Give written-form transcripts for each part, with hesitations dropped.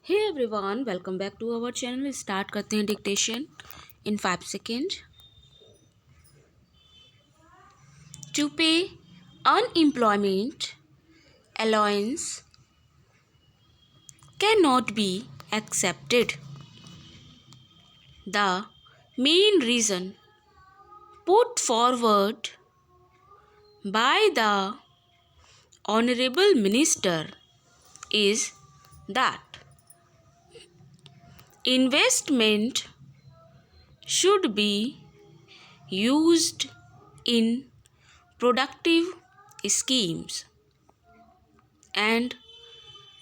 Hey everyone, welcome back to our channel. Start करते हैं dictation in 5 seconds. To pay unemployment allowance cannot be accepted. The main reason put forward by the Honorable Minister is that investment should be used in productive schemes and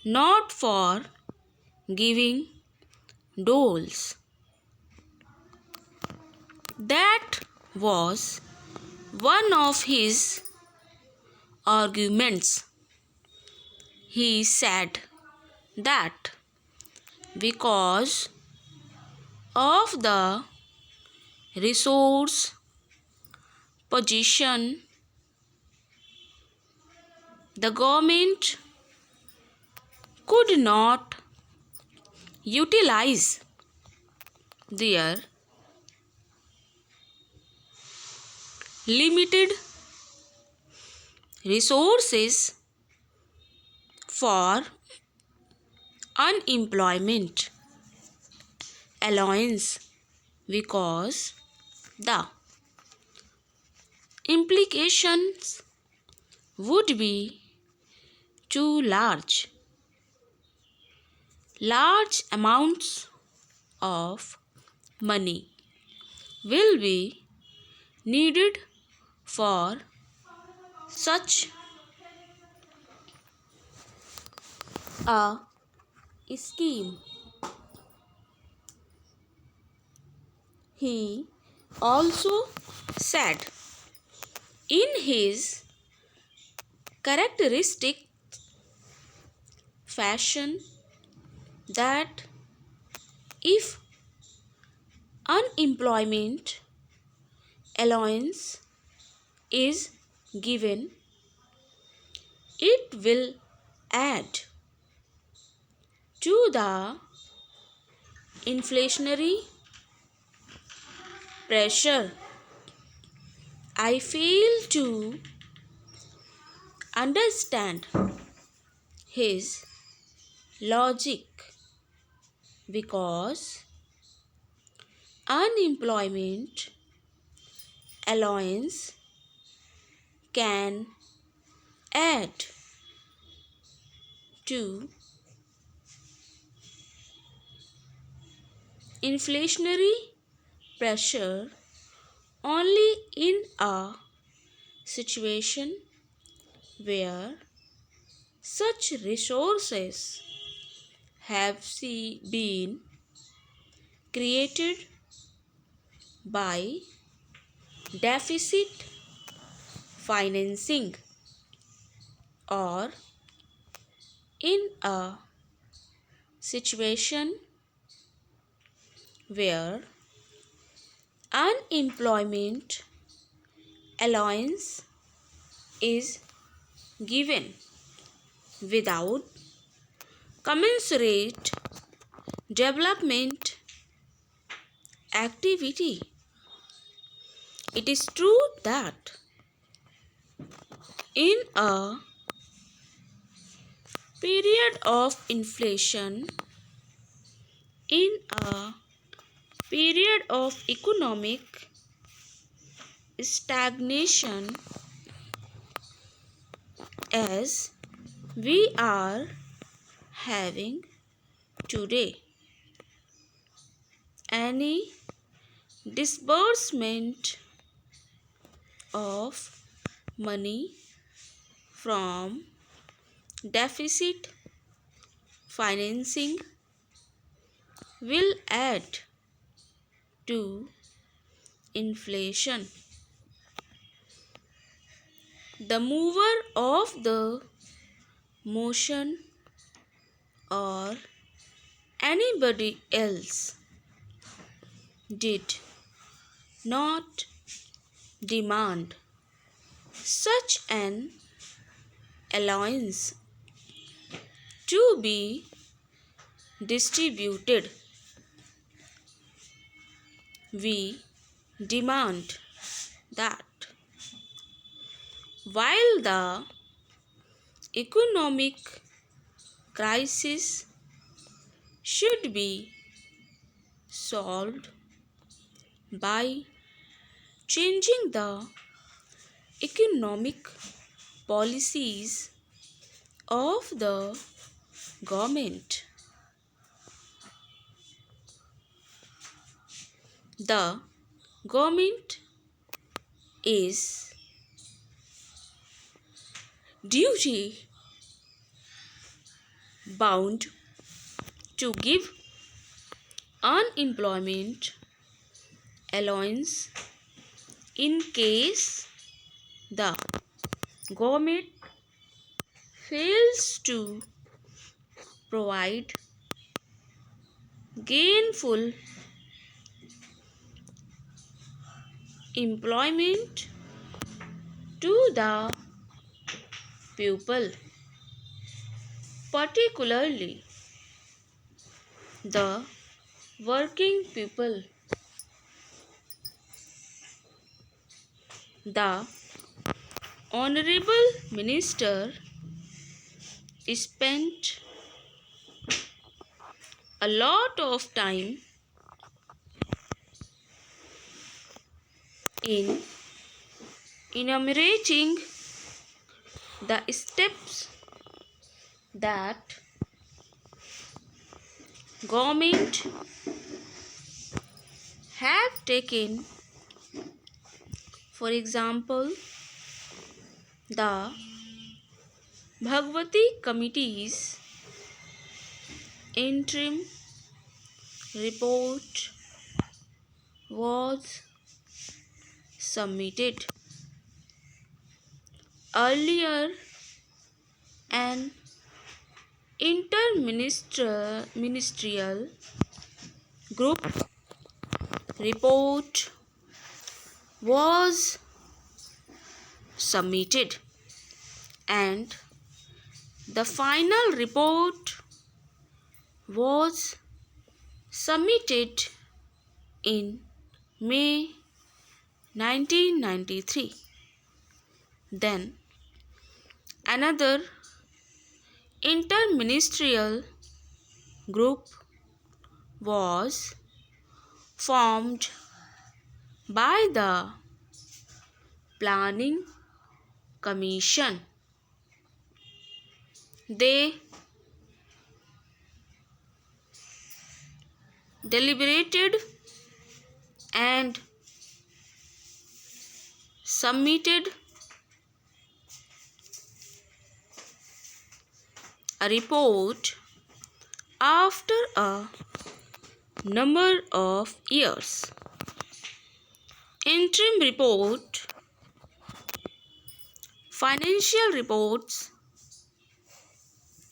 not for giving doles. That was one of his arguments. He said that because of the resource position, the government could not utilize their limited resources for unemployment allowance because the implications would be too large. Large amounts of money will be needed for such a scheme. He also said in his characteristic fashion that if unemployment allowance is given, it will add to the inflationary pressure. I fail to understand his logic because unemployment allowance can add to inflationary pressure only in a situation where such resources have been created by deficit financing or in a situation where unemployment allowance is given without commensurate development activity. It is true that in a period of inflation, in a period of economic stagnation, as we are having today, any disbursement of money from deficit financing will add to inflation. The mover of the motion or anybody else did not demand such an allowance to be distributed. We demand that while the economic crisis should be solved by changing the economic policies of the government. The government is duty bound to give unemployment allowance in case the government fails to provide gainful employment to the people, particularly the working people. The Honorable Minister spent a lot of time in enumerating the steps that government have taken. For example, the Bhagwati Committee's interim report was submitted earlier. An interministerial group report was submitted, and the final report was submitted in May 1993. Then another interministerial group was formed by the Planning Commission. They deliberated and submitted a report after a number of years. Interim report, financial reports,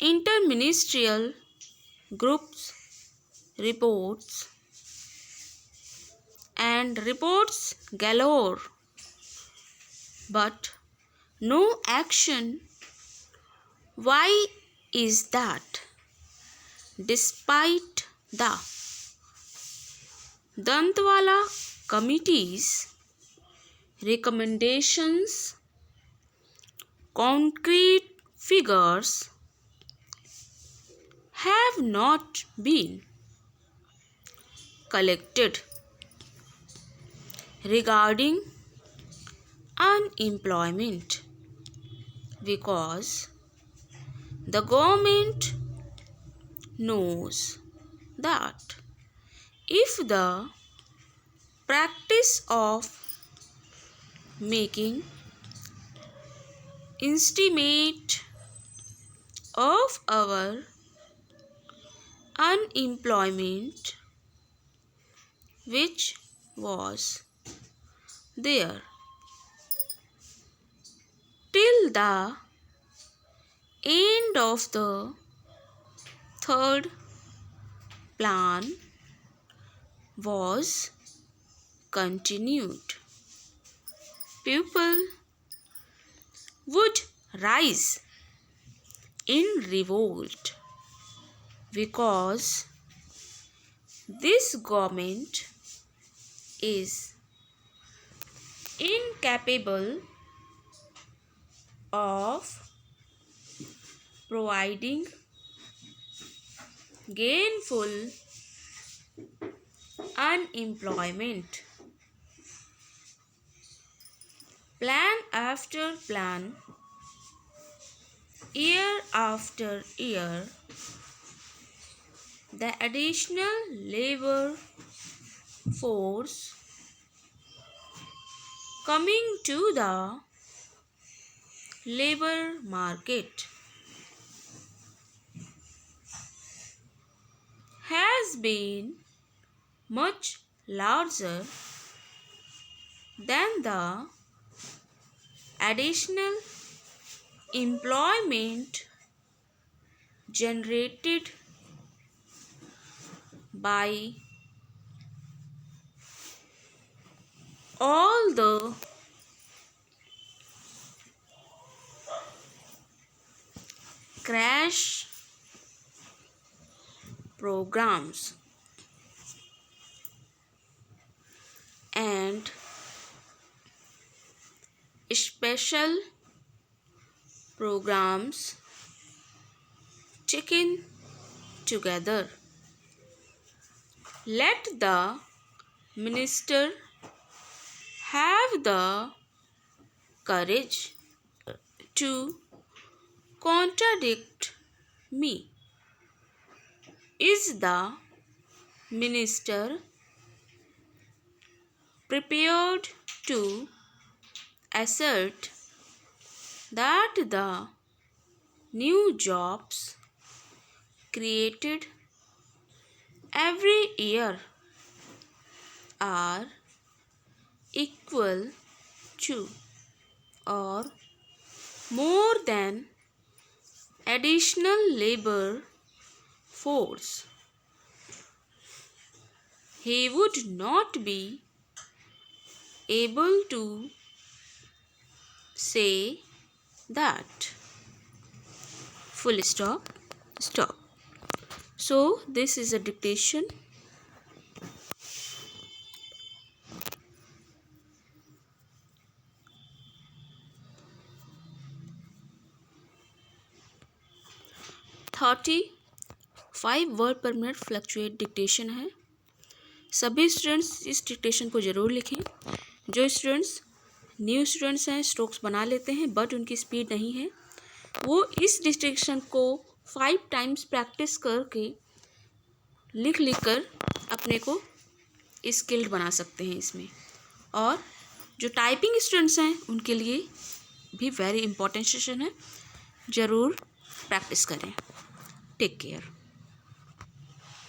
interministerial groups reports, and reports galore, but no action. Why is that? Despite the Dantwala Committee's recommendations, concrete figures have not been collected regarding unemployment because the government knows that if the practice of making estimate of our unemployment, which was there till the end of the third plan, was continued, people would rise in revolt. because this government is incapable of providing gainful unemployment. Plan after plan, year after year, the additional labor force coming to the labor market has been much larger than the additional employment generated by all the crash programs and special programs taken together. Let the minister have the courage to contradict me. Is the minister prepared to assert that the new jobs created every year are equal to or more than additional labor force? He would not be able to say that. Full stop. Stop. So this is a dictation. Thirty 5 word पर minute fluctuate dictation है। सभी students इस dictation को ज़रूर लिखें। जो students new students हैं strokes बना लेते हैं बट उनकी स्पीड नहीं है, वो इस डिक्टेशन को 5 टाइम्स प्रैक्टिस करके लिख कर अपने को स्किल्ड बना सकते हैं इसमें। और जो टाइपिंग स्टूडेंट्स हैं उनके लिए भी वेरी इंपॉर्टेंट सेशन है, ज़रूर प्रैक्टिस करें। Take care.